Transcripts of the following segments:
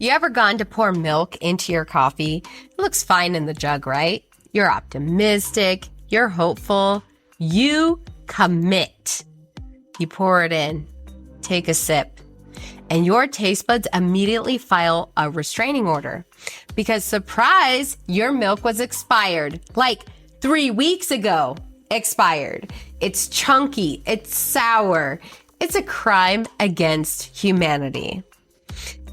You ever gone to pour milk into your coffee? It looks fine in the jug, right? You're optimistic. You're hopeful. You commit. You pour it in. Take a sip. And your taste buds immediately file a restraining order. Because surprise, your milk was expired. Like 3 weeks ago, expired. It's chunky. It's sour. It's a crime against humanity.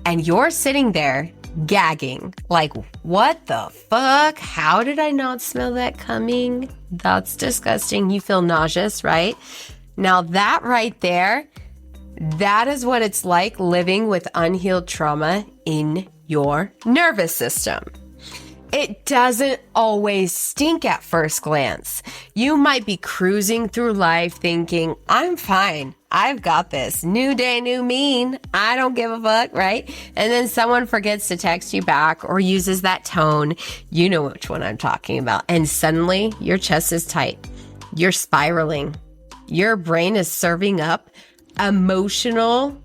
And you're sitting there gagging, like, what the fuck? How did I not smell that coming? That's disgusting. You feel nauseous, right? Now that right there, that is what it's like living with unhealed trauma in your nervous system. It doesn't always stink at first glance. You might be cruising through life thinking, I'm fine. I've got this. New day, new me. I don't give a fuck, right? And then someone forgets to text you back or uses that tone. You know which one I'm talking about. And suddenly your chest is tight. You're spiraling. Your brain is serving up emotional,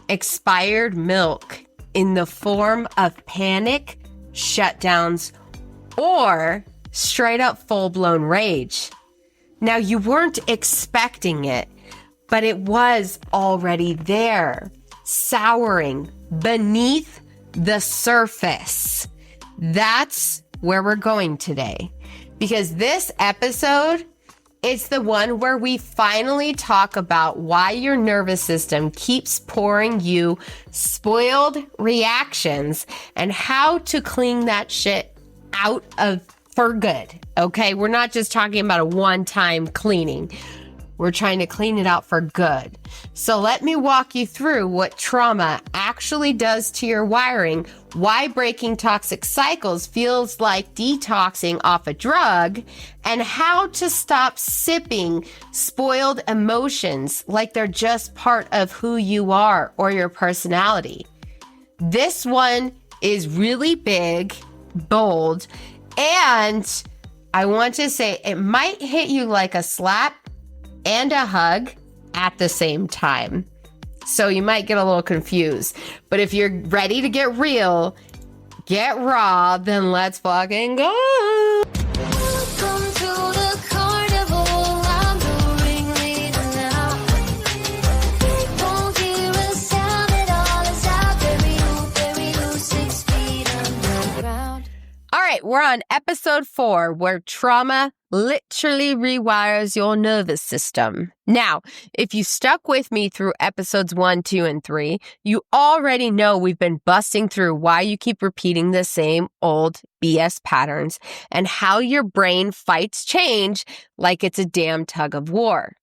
expired milk in the form of panic, shutdowns, or straight up full-blown rage. Now, you weren't expecting it, but it was already there, souring beneath the surface. That's where we're going today, because this episode is the one where we finally talk about why your nervous system keeps pouring you spoiled reactions and how to clean that shit out of for good. Okay, we're not just talking about a one-time cleaning. We're trying to clean it out for good. So let me walk you through what trauma actually does to your wiring, why breaking toxic cycles feels like detoxing off a drug, and how to stop sipping spoiled emotions like they're just part of who you are or your personality. This one is really big, bold, and I want to say it might hit you like a slap and a hug at the same time. So you might get a little confused. But if you're ready to get real, get raw, then let's fucking go. Welcome to the carnival. I'm the ringleader now. They won't hear a sound at all. It's out very loose, 6 feet underground. All right, we're on episode 4, where trauma literally rewires your nervous system. Now, if you stuck with me through episodes 1, 2, and 3, you already know we've been busting through why you keep repeating the same old BS patterns and how your brain fights change like it's a damn tug of war.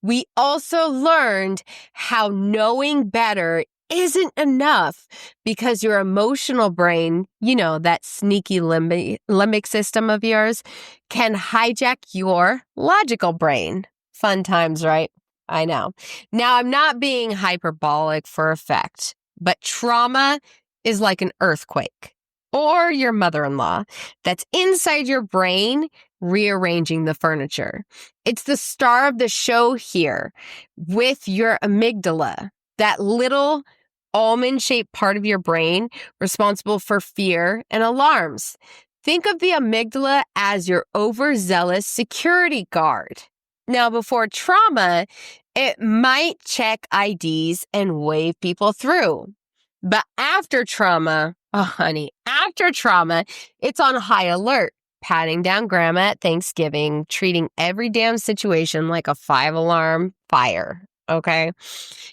We also learned how knowing better isn't enough because your emotional brain, you know, that sneaky limbic system of yours, can hijack your logical brain. Fun times, right? I know. Now, I'm not being hyperbolic for effect, but trauma is like an earthquake or your mother-in-law that's inside your brain rearranging the furniture. It's the star of the show here with your amygdala, that little almond-shaped part of your brain responsible for fear and alarms. Think of the amygdala as your overzealous security guard. Now, before trauma, it might check IDs and wave people through. But after trauma, oh honey, after trauma, it's on high alert, patting down grandma at Thanksgiving, treating every damn situation like a 5-alarm fire. Okay.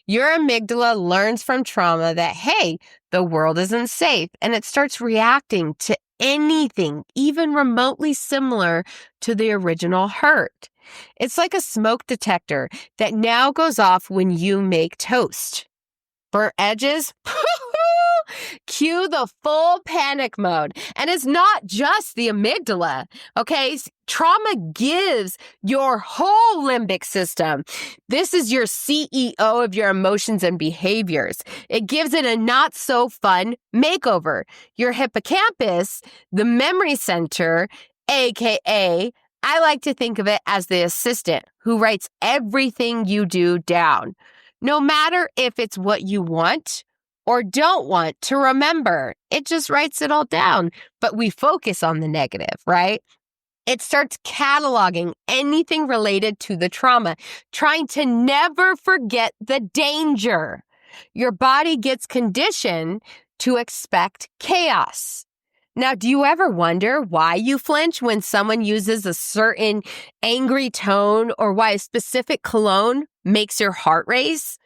Your amygdala learns from trauma that, hey, the world isn't safe, and it starts reacting to anything, even remotely similar to the original hurt. It's like a smoke detector that now goes off when you make toast. Burnt edges? Cue the full panic mode. And it's not just the amygdala, okay? Trauma gives your whole limbic system. This is your CEO of your emotions and behaviors. It gives it a not so fun makeover. Your hippocampus, the memory center, aka, I like to think of it as the assistant who writes everything you do down. No matter if it's what you want or don't want to remember. It just writes it all down, but we focus on the negative, right? It starts cataloging anything related to the trauma, trying to never forget the danger. Your body gets conditioned to expect chaos. Now, do you ever wonder why you flinch when someone uses a certain angry tone or why a specific cologne makes your heart race?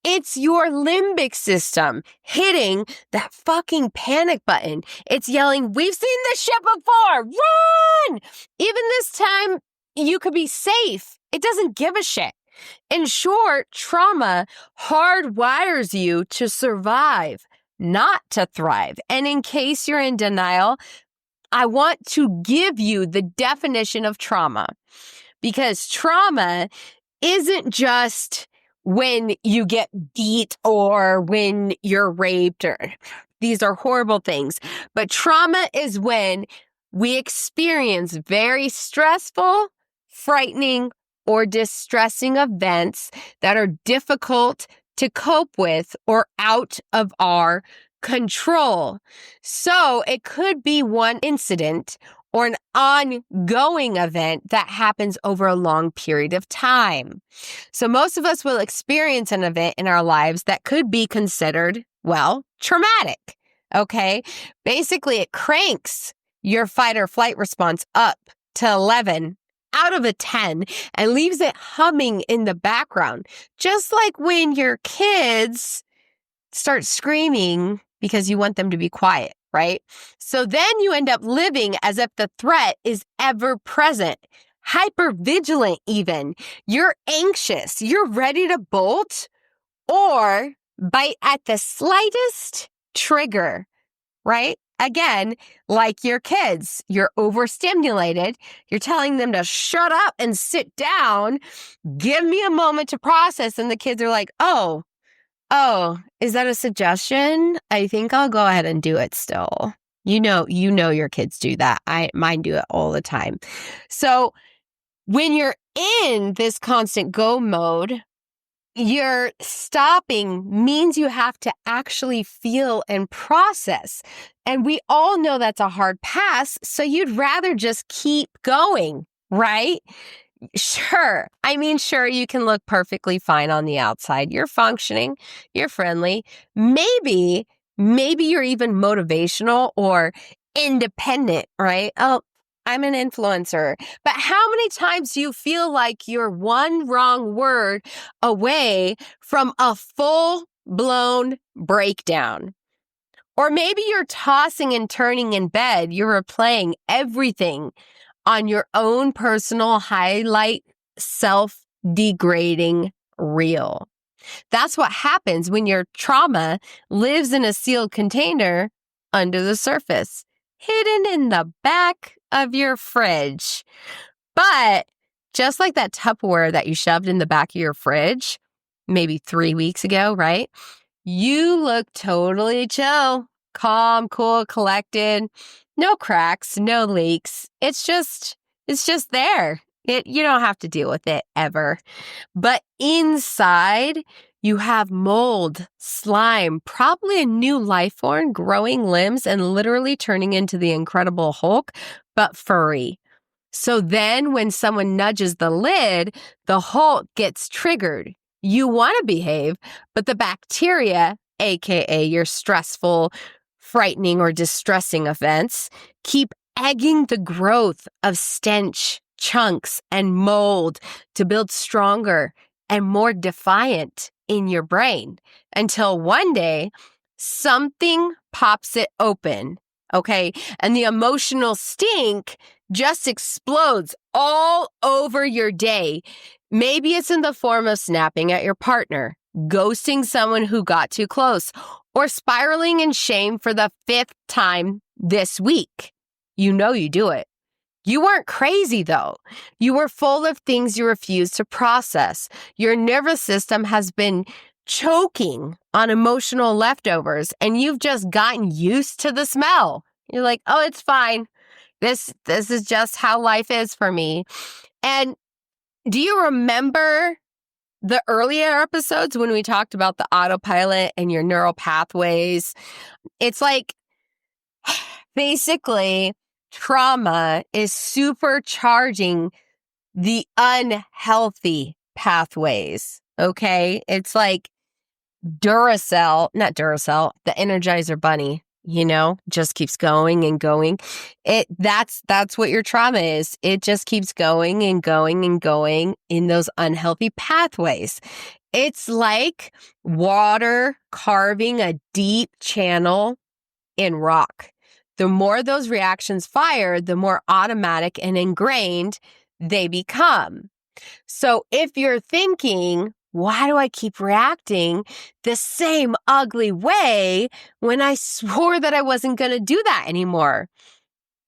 It's your limbic system hitting that fucking panic button. It's yelling, "We've seen this shit before! Run!" Even this time, you could be safe. It doesn't give a shit. In short, trauma hardwires you to survive, not to thrive. And in case you're in denial, I want to give you the definition of trauma, because trauma isn't just when you get beat or when you're raped, or these are horrible things. But trauma is when we experience very stressful, frightening, or distressing events that are difficult to cope with or out of our control. So it could be one incident or an ongoing event that happens over a long period of time. So most of us will experience an event in our lives that could be considered, well, traumatic, okay? Basically, it cranks your fight or flight response up to 11 out of a 10 and leaves it humming in the background, just like when your kids start screaming because you want them to be quiet, right? So then you end up living as if the threat is ever present, hypervigilant even. You're anxious, you're ready to bolt or bite at the slightest trigger, right? Again, like your kids, you're overstimulated. You're telling them to shut up and sit down. Give me a moment to process. And the kids are like, oh, is that a suggestion? I think I'll go ahead and do it still. You know your kids do that. Mine do it all the time. So when you're in this constant go mode, your stopping means you have to actually feel and process. And we all know that's a hard pass, so you'd rather just keep going, right? Sure. Sure, you can look perfectly fine on the outside. You're functioning, you're friendly. Maybe you're even motivational or independent, right? Oh, I'm an influencer. But how many times do you feel like you're one wrong word away from a full-blown breakdown? Or maybe you're tossing and turning in bed. You're replaying everything on your own personal highlight, self-degrading reel. That's what happens when your trauma lives in a sealed container under the surface, hidden in the back of your fridge. But just like that Tupperware that you shoved in the back of your fridge maybe 3 weeks ago, right? You look totally chill, calm, cool, collected. No cracks, no leaks. It's just there. You don't have to deal with it ever. But inside, you have mold, slime, probably a new life form, growing limbs, and literally turning into the Incredible Hulk, but furry. So then when someone nudges the lid, the Hulk gets triggered. You want to behave, but the bacteria, aka your stressful, frightening, or distressing events, keep egging the growth of stench, chunks, and mold to build stronger and more defiant in your brain until one day something pops it open, okay? And the emotional stink just explodes all over your day. Maybe it's in the form of snapping at your partner, ghosting someone who got too close, or spiraling in shame for the 5th time this week. You know you do it. You weren't crazy, though. You were full of things you refused to process. Your nervous system has been choking on emotional leftovers, and you've just gotten used to the smell. You're like, oh, it's fine. This is just how life is for me. And do you remember the earlier episodes when we talked about the autopilot and your neural pathways, it's like basically trauma is supercharging the unhealthy pathways. Okay. It's like not Duracell, the Energizer Bunny, just keeps going and going. That's what your trauma is. It just keeps going and going and going in those unhealthy pathways. It's like water carving a deep channel in rock. The more those reactions fire, the more automatic and ingrained they become. So if you're thinking, why do I keep reacting the same ugly way when I swore that I wasn't going to do that anymore?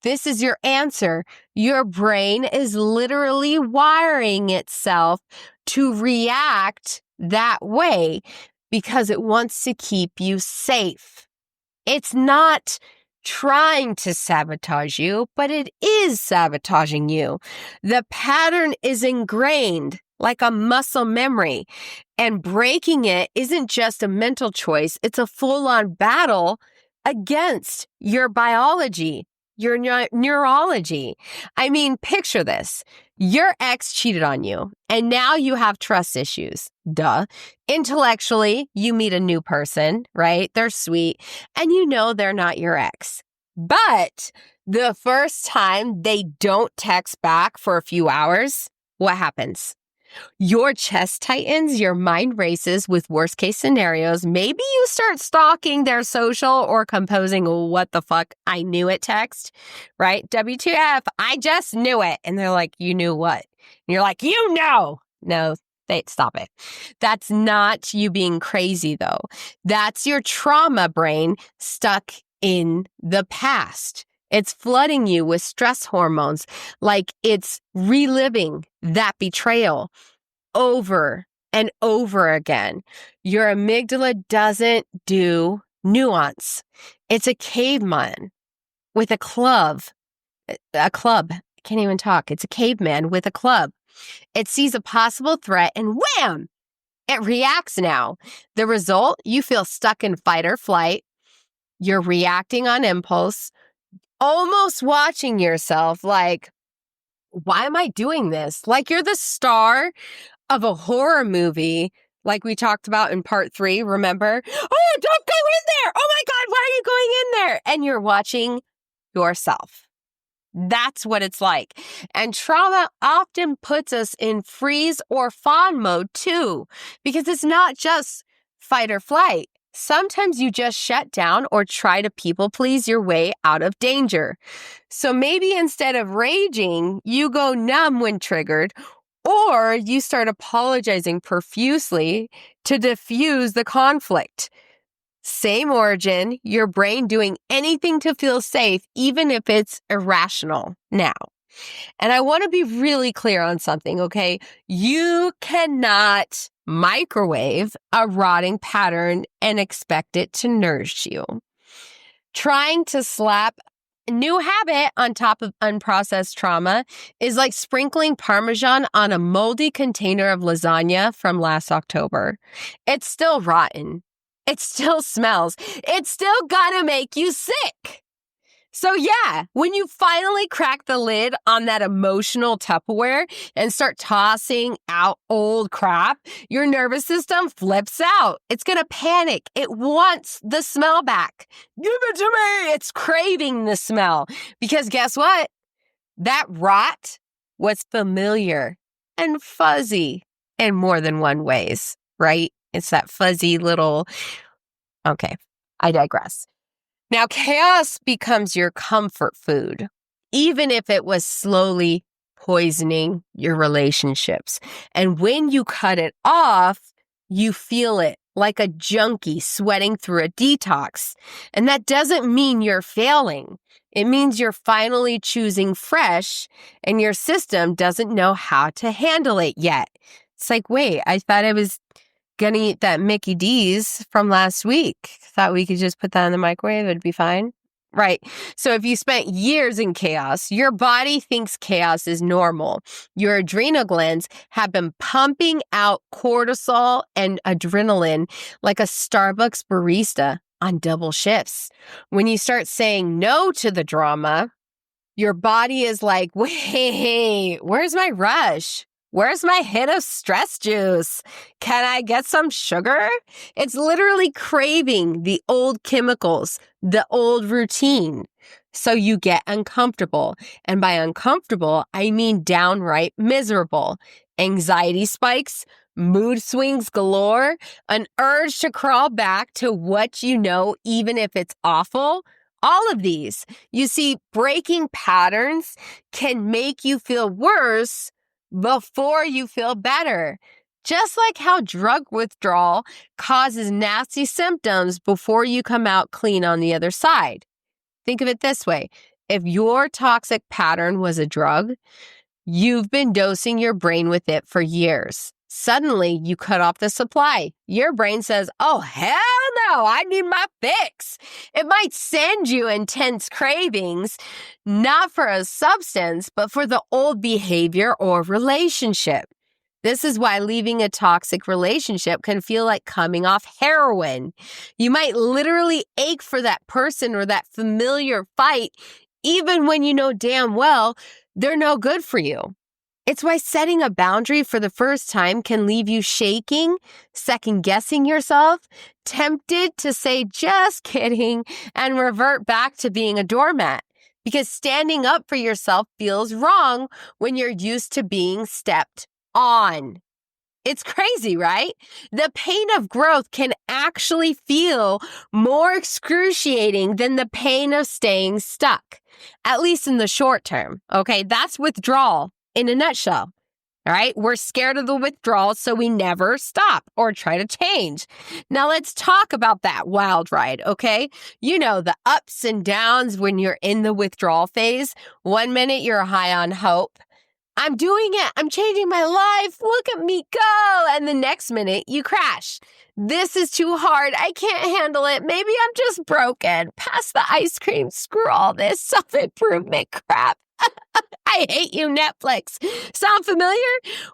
This is your answer. Your brain is literally wiring itself to react that way because it wants to keep you safe. It's not trying to sabotage you, but it is sabotaging you. The pattern is ingrained like a muscle memory, and breaking it isn't just a mental choice. It's a full-on battle against your biology, your neurology. I mean, picture this. Your ex cheated on you, and now you have trust issues. Duh. Intellectually, you meet a new person, right? They're sweet, and you know they're not your ex. But the first time they don't text back for a few hours, what happens? Your chest tightens, your mind races with worst case scenarios. Maybe you start stalking their social or composing what the fuck, I knew it text, right? WTF, I just knew it. And they're like, you knew what? And you're like, you know. No, stop it. That's not you being crazy though. That's your trauma brain stuck in the past. It's flooding you with stress hormones, like it's reliving that betrayal over and over again. Your amygdala doesn't do nuance. It's a caveman with a club. I can't even talk. It's a caveman with a club. It sees a possible threat and wham! It reacts now. The result, you feel stuck in fight or flight. You're reacting on impulse, almost watching yourself like, why am I doing this? Like you're the star of a horror movie, like we talked about in part 3, remember? Oh, don't go in there. Oh my God, why are you going in there? And you're watching yourself. That's what it's like. And trauma often puts us in freeze or fawn mode too, because it's not just fight or flight. Sometimes you just shut down or try to people please your way out of danger. So maybe instead of raging, you go numb when triggered, or you start apologizing profusely to diffuse the conflict. Same origin, your brain doing anything to feel safe, even if it's irrational now. And I want to be really clear on something, okay? You cannot microwave a rotting pattern and expect it to nourish you. Trying to slap a new habit on top of unprocessed trauma is like sprinkling Parmesan on a moldy container of lasagna from last October. It's still rotten. It still smells. It's still gonna make you sick. So yeah, when you finally crack the lid on that emotional Tupperware and start tossing out old crap, your nervous system flips out. It's going to panic. It wants the smell back. Give it to me. It's craving the smell. Because guess what? That rot was familiar and fuzzy in more than one ways, right? It's that fuzzy little... Okay, I digress. Now, chaos becomes your comfort food, even if it was slowly poisoning your relationships. And when you cut it off, you feel it like a junkie sweating through a detox. And that doesn't mean you're failing. It means you're finally choosing fresh, and your system doesn't know how to handle it yet. It's like, wait, I thought I was gonna eat that Mickey D's from last week. Thought we could just put that in the microwave, it'd be fine. right? So if you spent years in chaos, your body thinks chaos is normal. Your adrenal glands have been pumping out cortisol and adrenaline like a Starbucks barista on double shifts. When you start saying no to the drama, your body is like, wait, where's my rush? Where's my hit of stress juice? Can I get some sugar? It's literally craving the old chemicals, the old routine. So you get uncomfortable. And by uncomfortable, I mean downright miserable. Anxiety spikes, mood swings galore, an urge to crawl back to what you know, even if it's awful. All of these. You see, breaking patterns can make you feel worse before you feel better. Just like how drug withdrawal causes nasty symptoms before you come out clean on the other side. Think of it this way. If your toxic pattern was a drug, you've been dosing your brain with it for years. Suddenly, you cut off the supply. Your brain says, oh, hell no, I need my fix. It might send you intense cravings, not for a substance, but for the old behavior or relationship. This is why leaving a toxic relationship can feel like coming off heroin. You might literally ache for that person or that familiar fight, even when you know damn well they're no good for you. It's why setting a boundary for the first time can leave you shaking, second-guessing yourself, tempted to say, just kidding, and revert back to being a doormat. Because standing up for yourself feels wrong when you're used to being stepped on. It's crazy, right? The pain of growth can actually feel more excruciating than the pain of staying stuck, at least in the short term, okay? That's withdrawal in a nutshell, all right? We're scared of the withdrawal, so we never stop or try to change. Now, let's talk about that wild ride, okay? You know, the ups and downs when you're in the withdrawal phase. 1 minute, you're high on hope. I'm doing it. I'm changing my life. Look at me go. And the next minute, you crash. This is too hard. I can't handle it. Maybe I'm just broken. Pass the ice cream. Screw all this self-improvement crap. I hate you, Netflix. Sound familiar?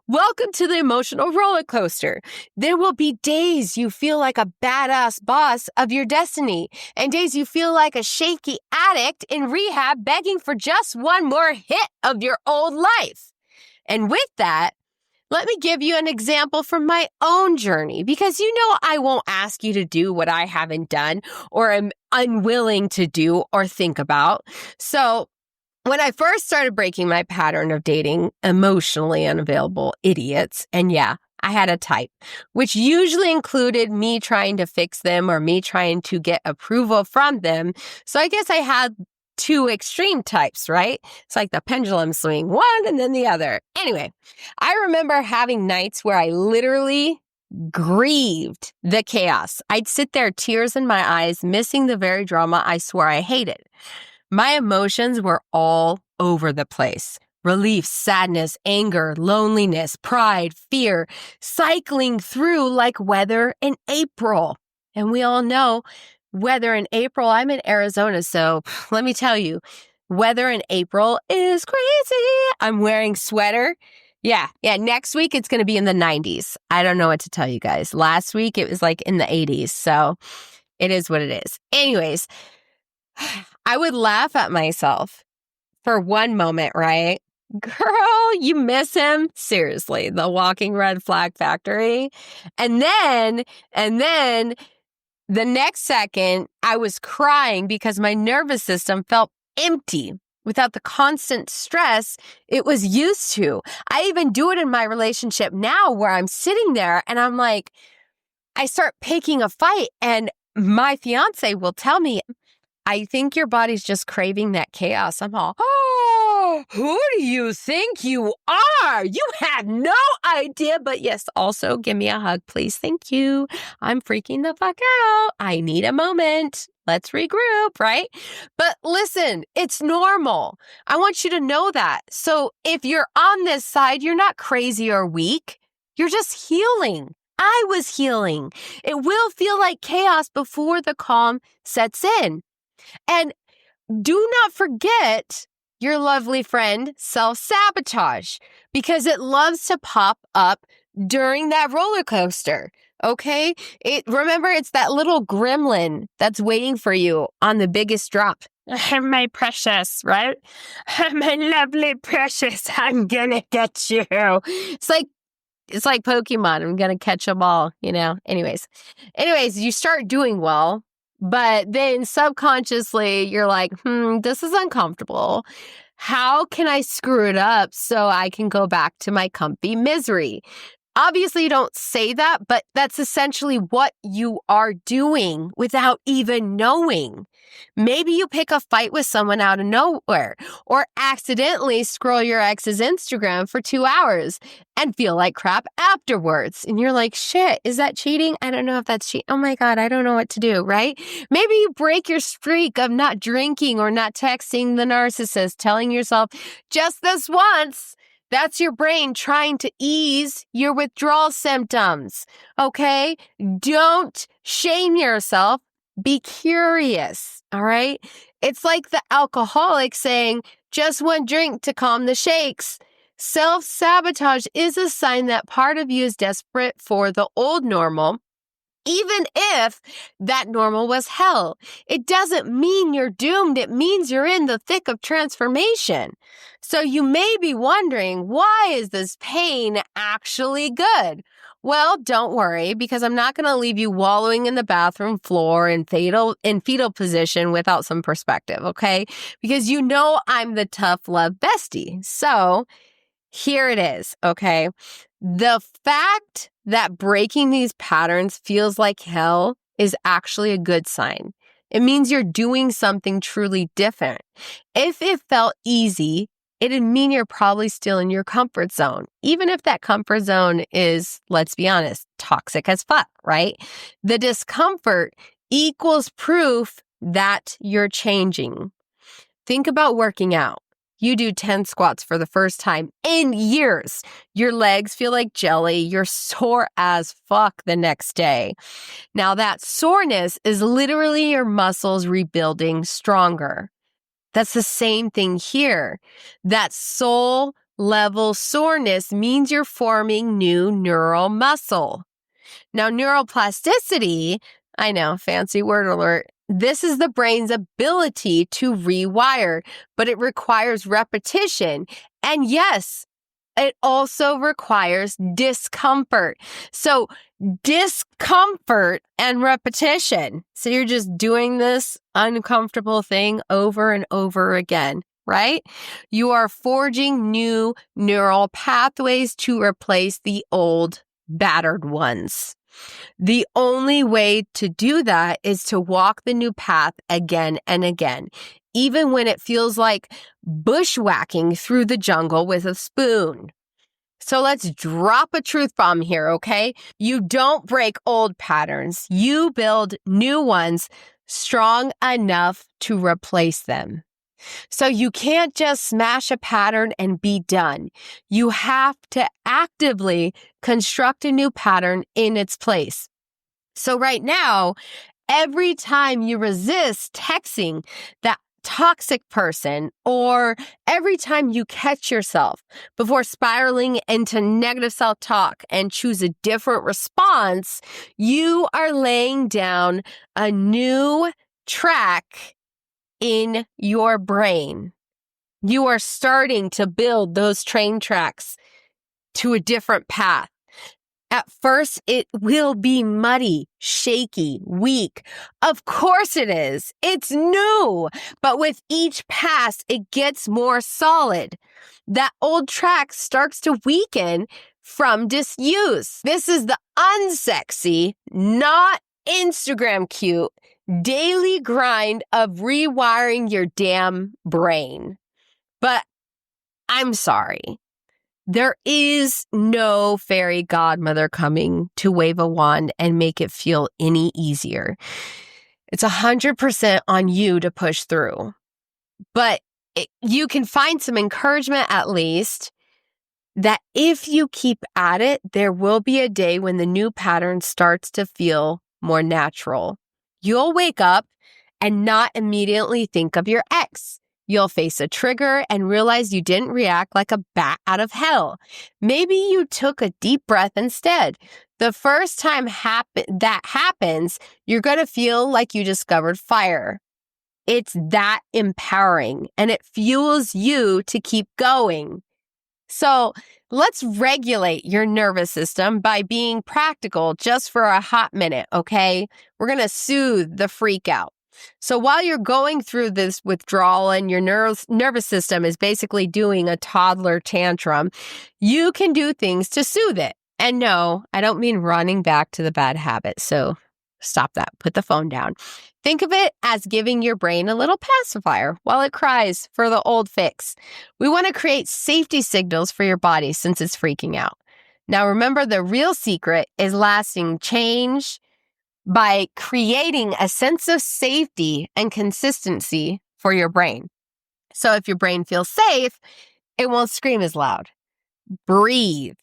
Welcome to the emotional roller coaster. There will be days you feel like a badass boss of your destiny, and days you feel like a shaky addict in rehab begging for just one more hit of your old life. And with that, let me give you an example from my own journey, because you know I won't ask you to do what I haven't done or am unwilling to do or think about. So, when I first started breaking my pattern of dating emotionally unavailable idiots, and yeah, I had a type, which usually included me trying to fix them or me trying to get approval from them. So I guess I had two extreme types, right? It's like the pendulum swing, one and then the other. Anyway, I remember having nights where I literally grieved the chaos. I'd sit there, tears in my eyes, missing the very drama I swore I hated. My emotions were all over the place. Relief, sadness, anger, loneliness, pride, fear, cycling through like weather in April. And we all know weather in April. I'm in Arizona, so let me tell you, weather in April is crazy. I'm wearing sweater. Yeah. Next week, it's going to be in the 90s. I don't know what to tell you guys. Last week, it was like in the 80s. So it is what it is. Anyways, I would laugh at myself for one moment, right? Girl, you miss him? Seriously, the walking red flag factory. And then the next second, I was crying because my nervous system felt empty without the constant stress it was used to. I even do it in my relationship now where I'm sitting there and I'm like, I start picking a fight and my fiance will tell me, I think your body's just craving that chaos. I'm all, oh, who do you think you are? You have no idea. But yes, also give me a hug, please. Thank you. I'm freaking the fuck out. I need a moment. Let's regroup, right? But listen, it's normal. I want you to know that. So if you're on this side, you're not crazy or weak. You're just healing. I was healing. It will feel like chaos before the calm sets in. And do not forget your lovely friend, self-sabotage, because it loves to pop up during that roller coaster. Okay? Remember, it's that little gremlin that's waiting for you on the biggest drop. My precious, right? My lovely precious, I'm gonna get you. It's like Pokemon. I'm gonna catch them all, Anyways, you start doing well, but then subconsciously you're like, this is uncomfortable. How can I screw it up so I can go back to my comfy misery? Obviously, you don't say that, but that's essentially what you are doing without even knowing. Maybe you pick a fight with someone out of nowhere or accidentally scroll your ex's Instagram for 2 hours and feel like crap afterwards. And you're like, shit, is that cheating? I don't know if that's cheating. Oh my God, I don't know what to do, right? Maybe you break your streak of not drinking or not texting the narcissist, telling yourself, just this once. That's your brain trying to ease your withdrawal symptoms, okay? Don't shame yourself. Be curious, all right? It's like the alcoholic saying, just one drink to calm the shakes. Self-sabotage is a sign that part of you is desperate for the old normal, even if that normal was hell. It doesn't mean you're doomed. It means you're in the thick of transformation. So you may be wondering, why is this pain actually good? Well, don't worry, because I'm not going to leave you wallowing in the bathroom floor in fetal position without some perspective, okay? Because I'm the tough love bestie. So here it is, okay? The fact that breaking these patterns feels like hell is actually a good sign. It means you're doing something truly different. If it felt easy, it'd mean you're probably still in your comfort zone, even if that comfort zone is, let's be honest, toxic as fuck, right? The discomfort equals proof that you're changing. Think about working out. You do 10 squats for the first time in years. Your legs feel like jelly. You're sore as fuck the next day. Now that soreness is literally your muscles rebuilding stronger. That's the same thing here. That soul level soreness means you're forming new neural muscle. Now, neuroplasticity, I know, fancy word alert. This is the brain's ability to rewire, but it requires repetition. And yes, it also requires discomfort. So discomfort and repetition. So you're just doing this uncomfortable thing over and over again, right? You are forging new neural pathways to replace the old battered ones. The only way to do that is to walk the new path again and again, even when it feels like bushwhacking through the jungle with a spoon. So let's drop a truth bomb here, okay? You don't break old patterns. You build new ones strong enough to replace them. So you can't just smash a pattern and be done. You have to actively construct a new pattern in its place. So right now, every time you resist texting that toxic person, or every time you catch yourself before spiraling into negative self-talk and choose a different response, you are laying down a new track in your brain. You are starting to build those train tracks to a different path. At first, it will be muddy, shaky, weak. Of course it is. It's new. But with each pass, it gets more solid. That old track starts to weaken from disuse. This is the unsexy, not Instagram cute, daily grind of rewiring your damn brain. But I'm sorry. There is no fairy godmother coming to wave a wand and make it feel any easier. It's 100% on you to push through. But you can find some encouragement at least that if you keep at it, there will be a day when the new pattern starts to feel more natural. You'll wake up and not immediately think of your ex. You'll face a trigger and realize you didn't react like a bat out of hell. Maybe you took a deep breath instead. The first time that happens, you're going to feel like you discovered fire. It's that empowering, and it fuels you to keep going. So let's regulate your nervous system by being practical just for a hot minute, okay? We're going to soothe the freak out. So while you're going through this withdrawal and your nervous system is basically doing a toddler tantrum, you can do things to soothe it. And no, I don't mean running back to the bad habit. So stop that. Put the phone down. Think of it as giving your brain a little pacifier while it cries for the old fix. We want to create safety signals for your body since it's freaking out. Now, remember, the real secret is lasting change by creating a sense of safety and consistency for your brain. So if your brain feels safe, it won't scream as loud. Breathe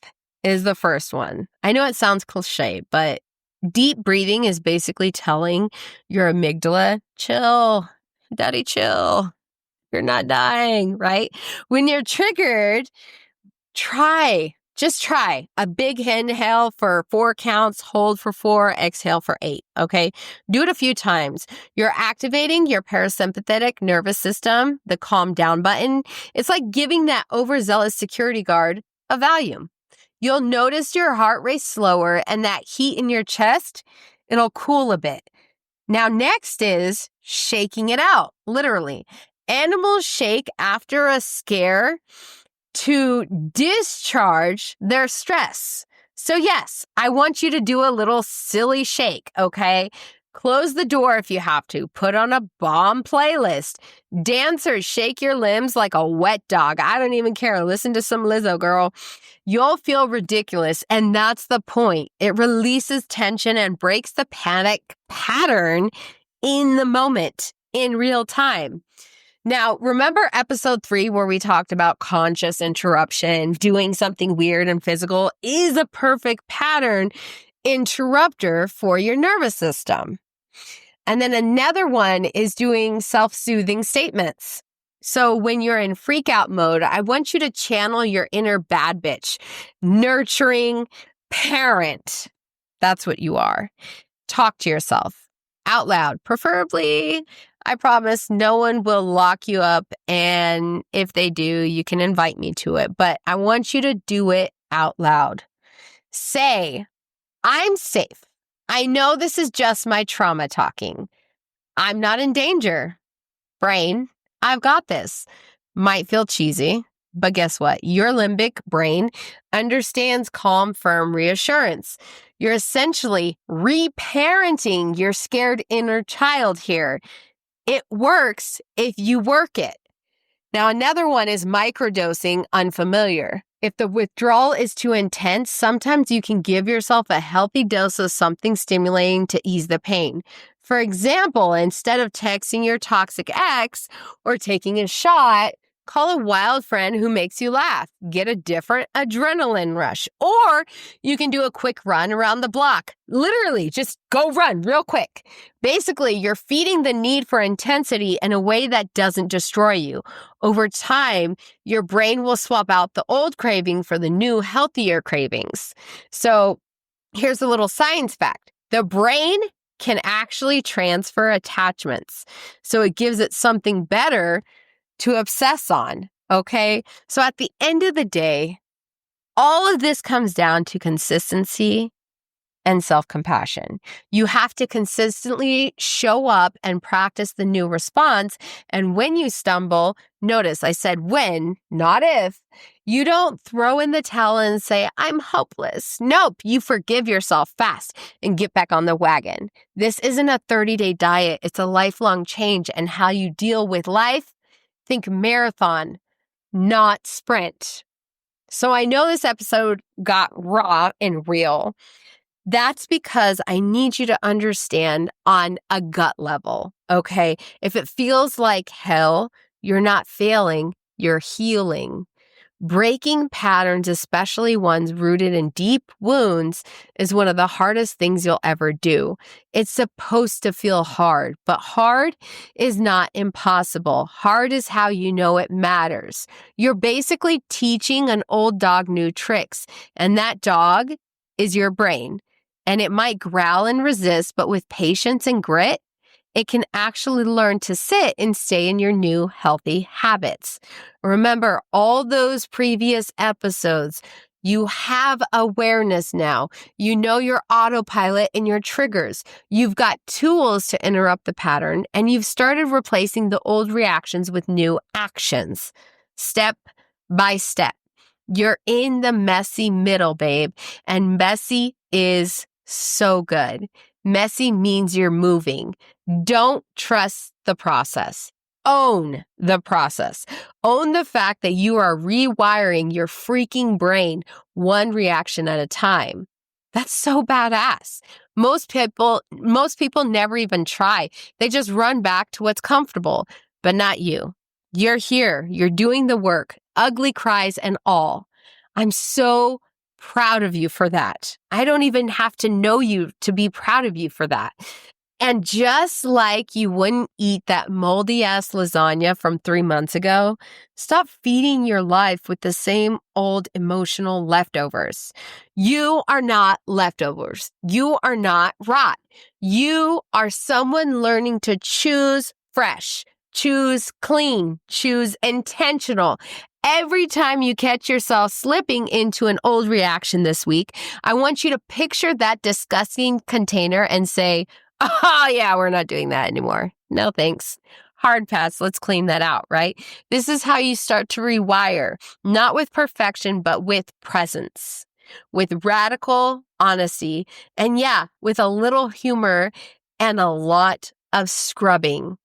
is the first one. I know it sounds cliche, but deep breathing is basically telling your amygdala, chill, daddy, chill. You're not dying, right? When you're triggered, just try a big inhale for 4 counts, hold for 4, exhale for 8, okay? Do it a few times. You're activating your parasympathetic nervous system, the calm down button. It's like giving that overzealous security guard a Valium. You'll notice your heart rate slower and that heat in your chest, it'll cool a bit. Now, next is shaking it out, literally. Animals shake after a scare to discharge their stress. So yes, I want you to do a little silly shake, okay? Close the door if you have to. Put on a bomb playlist. Dancers, shake your limbs like a wet dog. I don't even care. Listen to some Lizzo, girl. You'll feel ridiculous, and that's the point. It releases tension and breaks the panic pattern in the moment, in real time. Now, remember episode 3 where we talked about conscious interruption, doing something weird and physical is a perfect pattern interrupter for your nervous system. And then another one is doing self-soothing statements. So when you're in freak out mode, I want you to channel your inner bad bitch, nurturing parent. That's what you are. Talk to yourself out loud, preferably. I promise no one will lock you up, and if they do, you can invite me to it. But I want you to do it out loud. Say, I'm safe. I know this is just my trauma talking. I'm not in danger. Brain, I've got this. Might feel cheesy, but guess what? Your limbic brain understands calm, firm reassurance. You're essentially reparenting your scared inner child here. It works if you work it. Now, another one is microdosing unfamiliar. If the withdrawal is too intense, sometimes you can give yourself a healthy dose of something stimulating to ease the pain. For example, instead of texting your toxic ex or taking a shot, call a wild friend who makes you laugh. Get a different adrenaline rush. Or you can do a quick run around the block. Literally, just go run real quick. Basically, you're feeding the need for intensity in a way that doesn't destroy you. Over time, your brain will swap out the old craving for the new, healthier cravings. So here's a little science fact. The brain can actually transfer attachments. So it gives it something better to obsess on, okay? So at the end of the day, all of this comes down to consistency and self-compassion. You have to consistently show up and practice the new response. And when you stumble, notice I said when, not if. You don't throw in the towel and say, I'm hopeless. Nope, you forgive yourself fast and get back on the wagon. This isn't a 30-day diet. It's a lifelong change. And how you deal with life, think marathon, not sprint. So I know this episode got raw and real. That's because I need you to understand on a gut level, okay? If it feels like hell, you're not failing, you're healing. Breaking patterns, especially ones rooted in deep wounds, is one of the hardest things you'll ever do. It's supposed to feel hard, but hard is not impossible. Hard is how you know it matters. You're basically teaching an old dog new tricks, and that dog is your brain. And it might growl and resist, but with patience and grit, it can actually learn to sit and stay in your new healthy habits. Remember all those previous episodes. You have awareness now. You know your autopilot and your triggers. You've got tools to interrupt the pattern, and you've started replacing the old reactions with new actions, step by step. You're in the messy middle, babe, and messy is so good. Messy means you're moving. Don't trust the process. Own the process. Own the fact that you are rewiring your freaking brain one reaction at a time. That's so badass. Most people never even try. They just run back to what's comfortable, but not you. You're here. You're doing the work, ugly cries and all. I'm so proud of you for that. I don't even have to know you to be proud of you for that. And just like you wouldn't eat that moldy ass lasagna from 3 months ago, stop feeding your life with the same old emotional leftovers. You are not leftovers. You are not rot. You are someone learning to choose fresh, choose clean, choose intentional. Every time you catch yourself slipping into an old reaction this week, I want you to picture that disgusting container and say, oh yeah, we're not doing that anymore. No thanks. Hard pass. Let's clean that out, right? This is how you start to rewire, not with perfection, but with presence, with radical honesty, and yeah, with a little humor and a lot of scrubbing.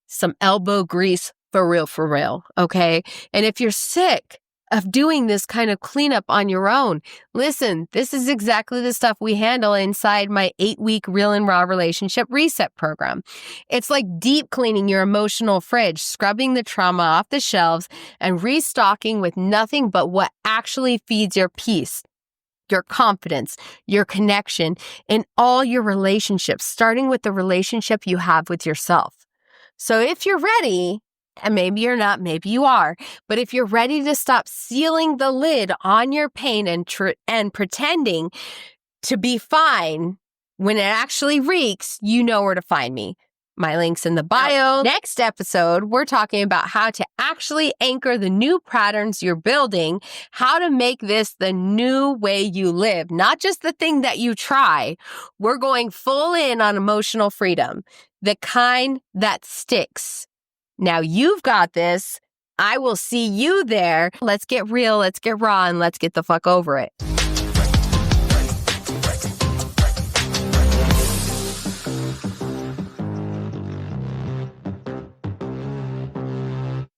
Some elbow grease for real, okay? And if you're sick of doing this kind of cleanup on your own, listen, this is exactly the stuff we handle inside my 8-week Real and Raw Relationship Reset program. It's like deep cleaning your emotional fridge, scrubbing the trauma off the shelves, and restocking with nothing but what actually feeds your peace, your confidence, your connection in all your relationships, starting with the relationship you have with yourself. So if you're ready, and maybe you're not, maybe you are, but if you're ready to stop sealing the lid on your pain and pretending to be fine when it actually reeks, you know where to find me. My link's in the bio. Next episode, we're talking about how to actually anchor the new patterns you're building, how to make this the new way you live, not just the thing that you try. We're going full in on emotional freedom, the kind that sticks. Now you've got this. I will see you there. Let's get real, let's get raw, and let's get the fuck over it.